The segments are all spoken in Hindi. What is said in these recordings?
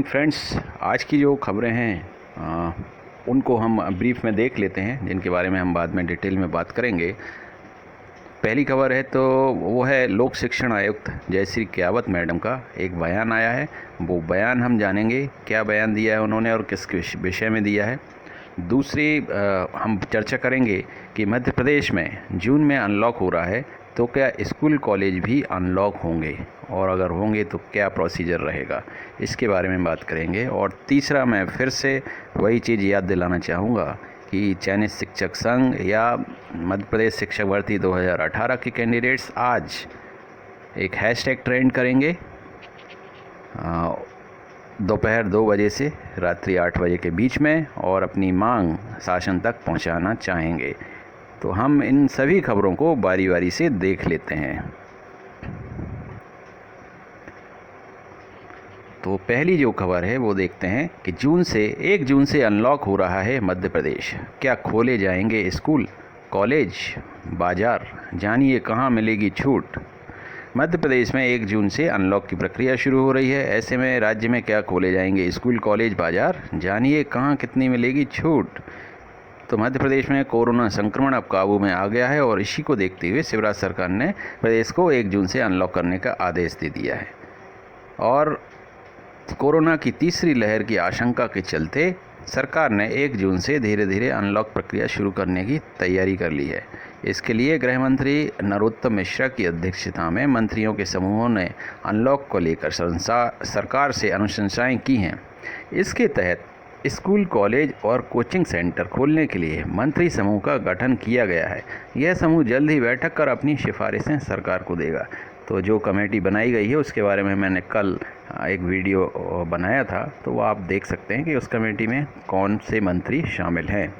फ्रेंड्स, आज की जो खबरें हैं उनको हम ब्रीफ में देख लेते हैं, जिनके बारे में हम बाद में डिटेल में बात करेंगे। पहली खबर है तो वो है लोक शिक्षण आयुक्त जयश्री कियावत मैडम का एक बयान आया है। वो बयान हम जानेंगे क्या बयान दिया है उन्होंने और किस विषय में दिया है। दूसरी हम चर्चा करेंगे कि मध्य प्रदेश में जून में अनलॉक हो रहा है, तो क्या स्कूल कॉलेज भी अनलॉक होंगे और अगर होंगे तो क्या प्रोसीजर रहेगा, इसके बारे में बात करेंगे। और तीसरा, मैं फिर से वही चीज़ याद दिलाना चाहूँगा कि चयनित शिक्षक संघ या मध्य प्रदेश शिक्षक भर्ती 2018 के कैंडिडेट्स आज एक हैशटैग ट्रेंड करेंगे दोपहर 2 बजे से रात्रि 8 बजे के बीच में और अपनी मांग शासन तक पहुंचाना चाहेंगे। तो हम इन सभी खबरों को बारी बारी से देख लेते हैं। तो पहली जो खबर है वो देखते हैं कि 1 जून से अनलॉक हो रहा है मध्य प्रदेश। क्या खोले जाएंगे स्कूल, कॉलेज, बाज़ार? जानिए कहाँ मिलेगी छूट। मध्य प्रदेश में 1 जून से अनलॉक की प्रक्रिया शुरू हो रही है। ऐसे में राज्य में क्या खोले जाएंगे स्कूल, कॉलेज, बाज़ार? जानिए कहाँ कितनी मिलेगी छूट। तो मध्य प्रदेश में कोरोना संक्रमण अब काबू में आ गया है और इसी को देखते हुए शिवराज सरकार ने प्रदेश को 1 जून से अनलॉक करने का आदेश दे दिया है। और कोरोना की तीसरी लहर की आशंका के चलते सरकार ने 1 जून से धीरे धीरे अनलॉक प्रक्रिया शुरू करने की तैयारी कर ली है। इसके लिए गृह मंत्री नरोत्तम मिश्रा की अध्यक्षता में मंत्रियों के समूहों ने अनलॉक को लेकर सरकार से अनुशंसाएं की हैं। इसके तहत स्कूल, कॉलेज और कोचिंग सेंटर खोलने के लिए मंत्री समूह का गठन किया गया है। यह समूह जल्द ही बैठक कर अपनी सिफारिशें सरकार को देगा। तो जो कमेटी बनाई गई है उसके बारे में मैंने कल एक वीडियो बनाया था, तो वो आप देख सकते हैं कि उस कमेटी में कौन से मंत्री शामिल हैं।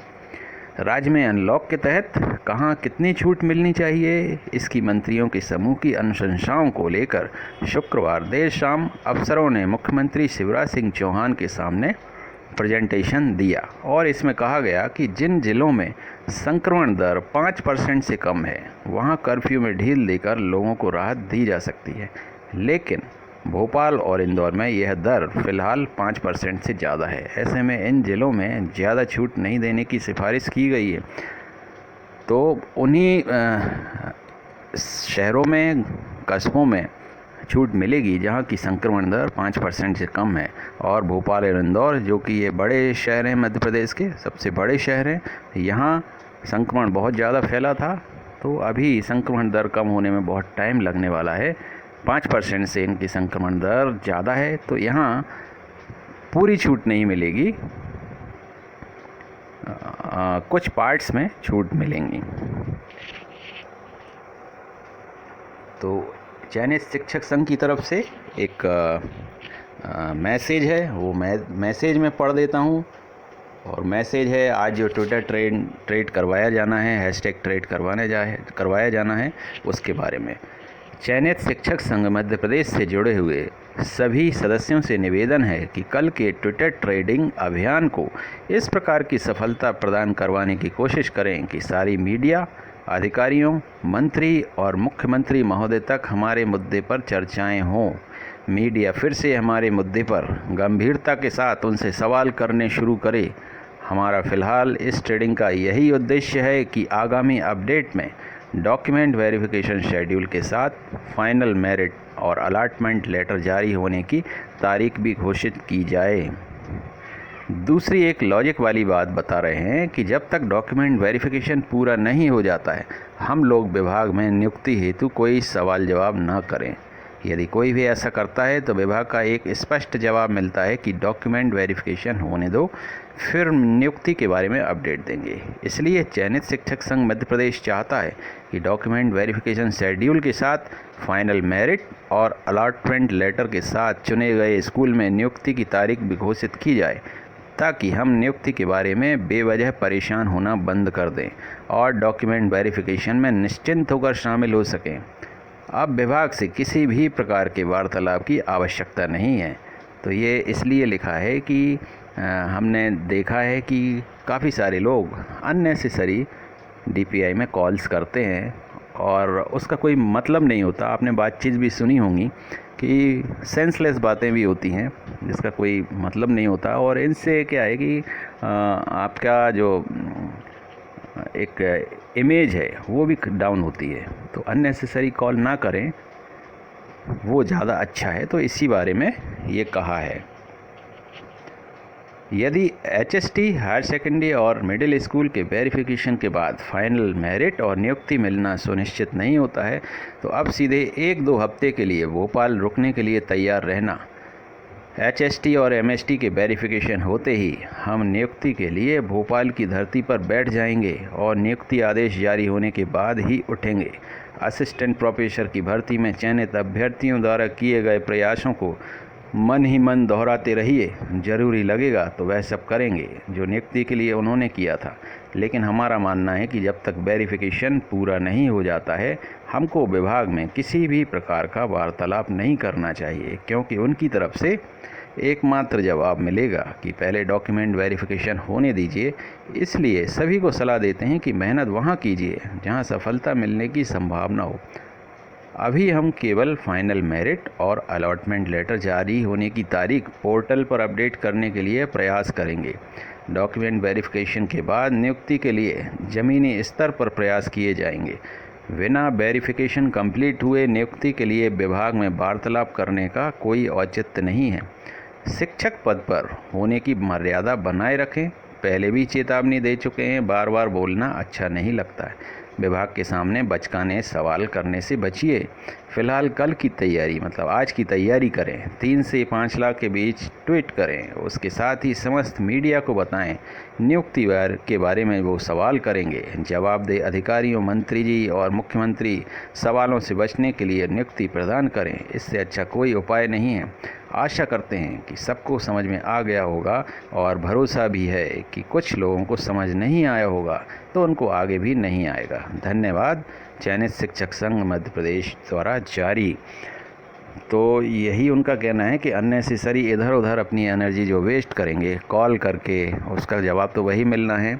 राज्य में अनलॉक के तहत कहाँ कितनी छूट मिलनी चाहिए, इसकी मंत्रियों के समूह की अनुशंसाओं को लेकर शुक्रवार देर शाम अफसरों ने मुख्यमंत्री शिवराज सिंह चौहान के सामने प्रेजेंटेशन दिया और इसमें कहा गया कि जिन जिलों में संक्रमण दर 5% से कम है वहां कर्फ्यू में ढील देकर लोगों को राहत दी जा सकती है, लेकिन भोपाल और इंदौर में यह दर फिलहाल 5% से ज़्यादा है। ऐसे में इन जिलों में ज़्यादा छूट नहीं देने की सिफारिश की गई है। तो उन्हीं शहरों में, कस्बों में छूट मिलेगी जहां की संक्रमण दर 5% से कम है। और भोपाल और इंदौर, जो कि ये बड़े शहर हैं, मध्य प्रदेश के सबसे बड़े शहर हैं, यहाँ संक्रमण बहुत ज़्यादा फैला था। तो अभी संक्रमण दर कम होने में बहुत टाइम लगने वाला है। 5% से इनकी संक्रमण दर ज़्यादा है, तो यहाँ पूरी छूट नहीं मिलेगी, कुछ पार्ट्स में छूट मिलेंगी। तो चयनित शिक्षक संघ की तरफ से एक मैसेज है, वो मैसेज में पढ़ देता हूँ। और मैसेज है, आज जो ट्विटर ट्रेड करवाया जाना है, हैशटैग ट्रेड करवाया जाना है, उसके बारे में। चयनित शिक्षक संघ मध्य प्रदेश से जुड़े हुए सभी सदस्यों से निवेदन है कि कल के ट्विटर ट्रेडिंग अभियान को इस प्रकार की सफलता प्रदान करवाने की कोशिश करें कि सारी मीडिया, अधिकारियों, मंत्री और मुख्यमंत्री महोदय तक हमारे मुद्दे पर चर्चाएं हों। मीडिया फिर से हमारे मुद्दे पर गंभीरता के साथ उनसे सवाल करने शुरू करे। हमारा फ़िलहाल इस ट्रेडिंग का यही उद्देश्य है कि आगामी अपडेट में डॉक्यूमेंट वेरिफिकेशन शेड्यूल के साथ फाइनल मेरिट और अलॉटमेंट लेटर जारी होने की तारीख भी घोषित की जाए। दूसरी एक लॉजिक वाली बात बता रहे हैं कि जब तक डॉक्यूमेंट वेरिफिकेशन पूरा नहीं हो जाता है, हम लोग विभाग में नियुक्ति हेतु कोई सवाल जवाब न करें। यदि कोई भी ऐसा करता है तो विभाग का एक स्पष्ट जवाब मिलता है कि डॉक्यूमेंट वेरिफिकेशन होने दो, फिर नियुक्ति के बारे में अपडेट देंगे। इसलिए चयनित शिक्षक संघ मध्य प्रदेश चाहता है कि डॉक्यूमेंट वेरिफिकेशन शेड्यूल के साथ फाइनल मेरिट और अलॉटमेंट लेटर के साथ चुने गए स्कूल में नियुक्ति की तारीख भी घोषित की जाए, ताकि हम नियुक्ति के बारे में बेवजह परेशान होना बंद कर दें और डॉक्यूमेंट वेरिफिकेशन में निश्चिंत होकर शामिल हो सकें। अब विभाग से किसी भी प्रकार के वार्तालाप की आवश्यकता नहीं है। तो ये इसलिए लिखा है कि हमने देखा है कि काफ़ी सारे लोग अननेसेसरी डीपीआई में कॉल्स करते हैं और उसका कोई मतलब नहीं होता। आपने बातचीत भी सुनी होंगी कि सेंसलेस बातें भी होती हैं जिसका कोई मतलब नहीं होता, और इनसे क्या है कि आपका जो एक इमेज है वो भी डाउन होती है। तो अननेसेसरी कॉल ना करें, वो ज़्यादा अच्छा है। तो इसी बारे में ये कहा है। यदि HST हायर सेकेंडरी और मिडिल स्कूल के वेरिफिकेशन के बाद फाइनल मेरिट और नियुक्ति मिलना सुनिश्चित नहीं होता है तो अब सीधे 1-2 हफ्ते के लिए भोपाल रुकने के लिए तैयार रहना। HST और MST के वेरिफिकेशन होते ही हम नियुक्ति के लिए भोपाल की धरती पर बैठ जाएंगे और नियुक्ति आदेश जारी होने के बाद ही उठेंगे। असिस्टेंट प्रोफेसर की भर्ती में चयनित अभ्यर्थियों द्वारा किए गए प्रयासों को मन ही मन दोहराते रहिए। ज़रूरी लगेगा तो वह सब करेंगे जो नियुक्ति के लिए उन्होंने किया था, लेकिन हमारा मानना है कि जब तक वेरिफिकेशन पूरा नहीं हो जाता है हमको विभाग में किसी भी प्रकार का वार्तालाप नहीं करना चाहिए, क्योंकि उनकी तरफ से एकमात्र जवाब मिलेगा कि पहले डॉक्यूमेंट वेरिफिकेशन होने दीजिए। इसलिए सभी को सलाह देते हैं कि मेहनत वहाँ कीजिए जहाँ सफलता मिलने की संभावना हो। अभी हम केवल फाइनल मेरिट और अलॉटमेंट लेटर जारी होने की तारीख पोर्टल पर अपडेट करने के लिए प्रयास करेंगे। डॉक्यूमेंट वेरिफिकेशन के बाद नियुक्ति के लिए ज़मीनी स्तर पर प्रयास किए जाएंगे। बिना वेरिफिकेशन कंप्लीट हुए नियुक्ति के लिए विभाग में वार्तालाप करने का कोई औचित्य नहीं है। शिक्षक पद पर होने की मर्यादा बनाए रखें। पहले भी चेतावनी दे चुके हैं, बार बार बोलना अच्छा नहीं लगता है। विभाग के सामने बचकाने सवाल करने से बचिए। फ़िलहाल कल की तैयारी मतलब आज की तैयारी करें। 3 से 5 लाख के बीच ट्वीट करें। उसके साथ ही समस्त मीडिया को बताएं नियुक्ति के बारे में वो सवाल करेंगे। जवाबदेह अधिकारियों, मंत्री जी और मुख्यमंत्री सवालों से बचने के लिए नियुक्ति प्रदान करें। इससे अच्छा कोई उपाय नहीं है। आशा करते हैं कि सबको समझ में आ गया होगा और भरोसा भी है कि कुछ लोगों को समझ नहीं आया होगा तो उनको आगे भी नहीं आएगा। धन्यवाद। चयनित शिक्षक संघ मध्य प्रदेश द्वारा जारी। तो यही उनका कहना है कि अननेसेसरी इधर उधर अपनी एनर्जी जो वेस्ट करेंगे कॉल करके, उसका जवाब तो वही मिलना है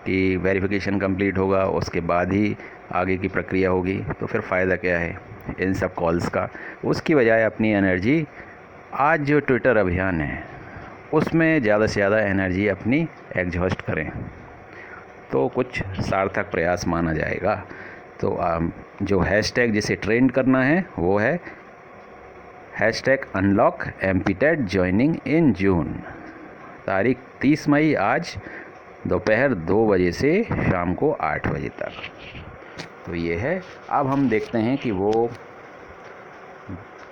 कि वेरिफिकेशन कंप्लीट होगा, उसके बाद ही आगे की प्रक्रिया होगी। तो फिर फ़ायदा क्या है इन सब कॉल्स का। उसकी बजाय अपनी एनर्जी आज जो ट्विटर अभियान है उसमें ज़्यादा से ज़्यादा एनर्जी अपनी एग्जॉस्ट करें तो कुछ सार्थक प्रयास माना जाएगा। तो जो हैशटैग जिसे ट्रेंड करना है वो है #unlock MPTET ज्वाइनिंग इन जून। तारीख 30 मई आज दोपहर 2 बजे से शाम को 8 बजे तक। तो ये है। अब हम देखते हैं कि वो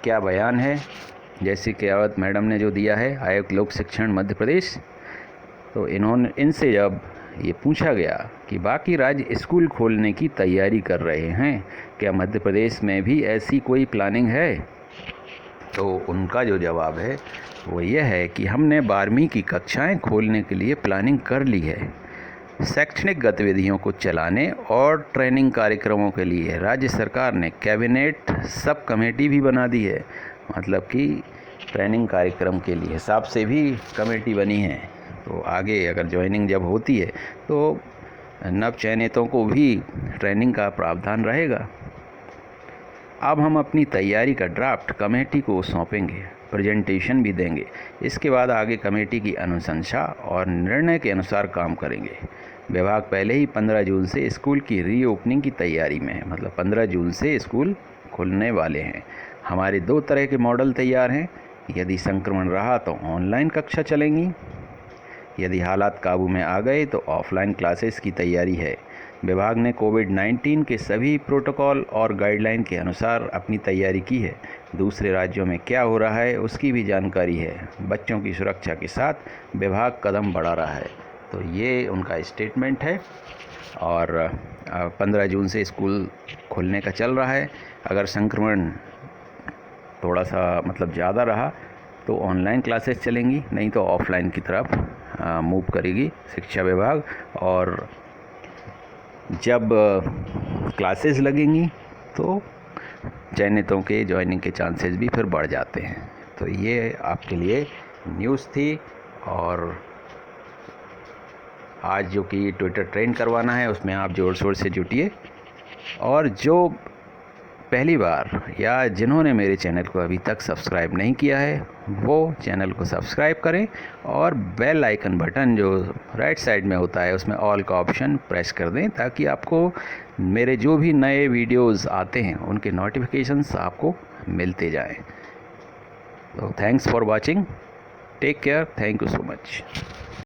क्या बयान है। जैसे केवट मैडम ने जो दिया है, आयोग लोक शिक्षण मध्य प्रदेश, तो इनसे जब ये पूछा गया कि बाकी राज्य स्कूल खोलने की तैयारी कर रहे हैं, क्या मध्य प्रदेश में भी ऐसी कोई प्लानिंग है, तो उनका जो जवाब है वो ये है कि हमने 12वीं की कक्षाएं खोलने के लिए प्लानिंग कर ली है। शैक्षणिक गतिविधियों को चलाने और ट्रेनिंग कार्यक्रमों के लिए राज्य सरकार ने कैबिनेट सब कमेटी भी बना दी है। मतलब कि ट्रेनिंग कार्यक्रम के लिए हिसाब से भी कमेटी बनी है। तो आगे अगर ज्वाइनिंग जब होती है तो नव चयनितों को भी ट्रेनिंग का प्रावधान रहेगा। अब हम अपनी तैयारी का ड्राफ्ट कमेटी को सौंपेंगे, प्रेजेंटेशन भी देंगे। इसके बाद आगे कमेटी की अनुशंसा और निर्णय के अनुसार काम करेंगे। विभाग पहले ही 15 जून से स्कूल की रीओपनिंग की तैयारी में है। मतलब 15 जून से स्कूल खुलने वाले हैं। हमारे 2 तरह के मॉडल तैयार हैं। यदि संक्रमण रहा तो ऑनलाइन कक्षा चलेंगी, यदि हालात काबू में आ गए तो ऑफलाइन क्लासेस की तैयारी है। विभाग ने कोविड-19 के सभी प्रोटोकॉल और गाइडलाइन के अनुसार अपनी तैयारी की है। दूसरे राज्यों में क्या हो रहा है उसकी भी जानकारी है। बच्चों की सुरक्षा के साथ विभाग कदम बढ़ा रहा है। तो ये उनका स्टेटमेंट है। और 15 जून से स्कूल खुलने का चल रहा है। अगर संक्रमण थोड़ा सा मतलब ज़्यादा रहा तो ऑनलाइन क्लासेस चलेंगी, नहीं तो ऑफलाइन की तरफ मूव करेगी शिक्षा विभाग। और जब क्लासेस लगेंगी तो चयनितों के ज्वाइनिंग के चांसेस भी फिर बढ़ जाते हैं। तो ये आपके लिए न्यूज़ थी। और आज जो कि ट्विटर ट्रेंड करवाना है उसमें आप ज़ोर शोर से जुटिए। और जो पहली बार या जिन्होंने मेरे चैनल को अभी तक सब्सक्राइब नहीं किया है वो चैनल को सब्सक्राइब करें और बेल आइकन बटन जो राइट साइड में होता है उसमें ऑल का ऑप्शन प्रेस कर दें, ताकि आपको मेरे जो भी नए वीडियोस आते हैं उनके नोटिफिकेशंस आपको मिलते जाएं। तो thanks for watching, take care, thank you so much.